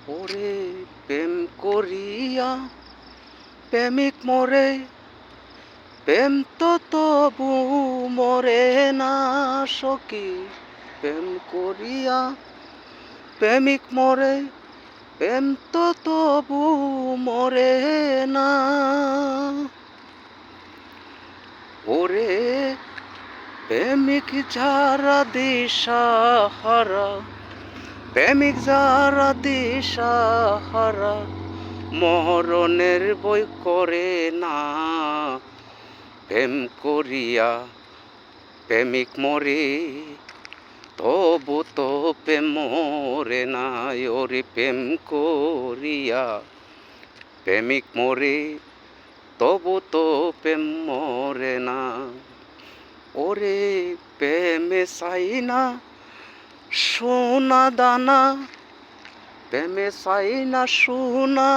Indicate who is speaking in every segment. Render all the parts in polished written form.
Speaker 1: ওরে প্রেম করিয়া প্রেমিক মরে, প্রেম তো তবু মরে না সখী। প্রেম করিয়া প্রেমিক মরে, প্রেম তো তবু মরে না। ওরে প্রেমিক যারা দিশাহারা, প্রেমিক যারা দিশাহারা, মরণের বই করে না। প্রেম করিয়া প্রেমিক মরে, তবু তো প্রেম মরে না। ওরে প্রেম করিয়া প্রেমিক মরে, তবু তো প্রেম মরে না। ওরে প্রেমে চাই না সোনা দানা, প্রেমে চাই না সোনা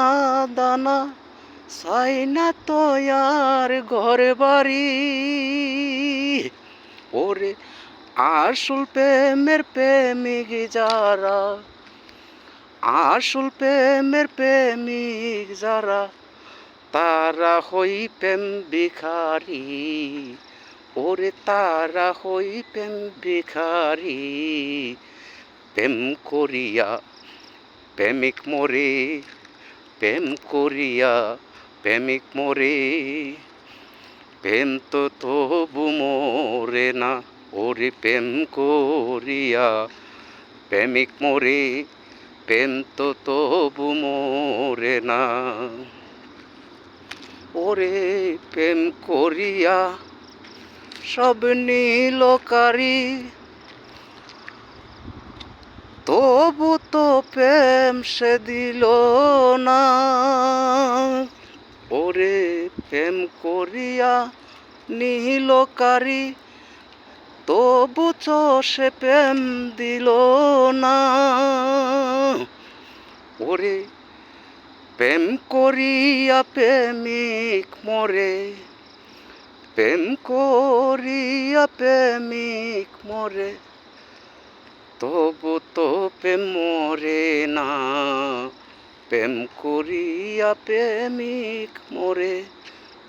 Speaker 1: দানা, চাই না তো আর ঘর বাড়ি। ওরে আসল প্রেমের প্রেমিক যারা, আসল প্রেমের প্রেমিক যারা, তারা হই প্রেম ভিখারি। ওরে তারা হই প্রেম ভিখারি। প্রেম করিয়া প্রেমিক মরে, প্রেম করিয়া প্রেমিক মরে, প্রেম তো তবু মরে না। ওরে প্রেম করিয়া প্রেমিক মরে, প্রেম তো তবু মরে না। ওরে প্রেম করিয়া সব নীলকারি, তবু তো প্রেম সে দিল না। ওরে প্রেম করিয়া নীলকারি, তবু তো সে প্রেম দিল না। ওরে প্রেম করিয়া প্রেমিক মরে, প্রেম করিয়া প্রেমিক মরে, তবু তো প্রেম মরে না। প্রেম করিয়া প্রেমিক মরে,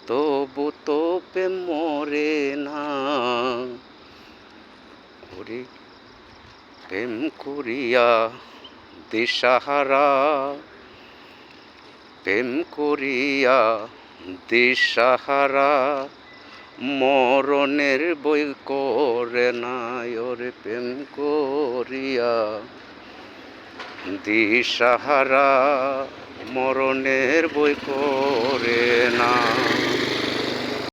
Speaker 1: তবু তো প্রেম মরে না। ওরে প্রেম করিয়া দিশাহারা, প্রেম করিয়া দিশাহারা, মরণের বই করে না। ওরে প্রেম করিয়া দিশাহারা, মরণের বই করে না।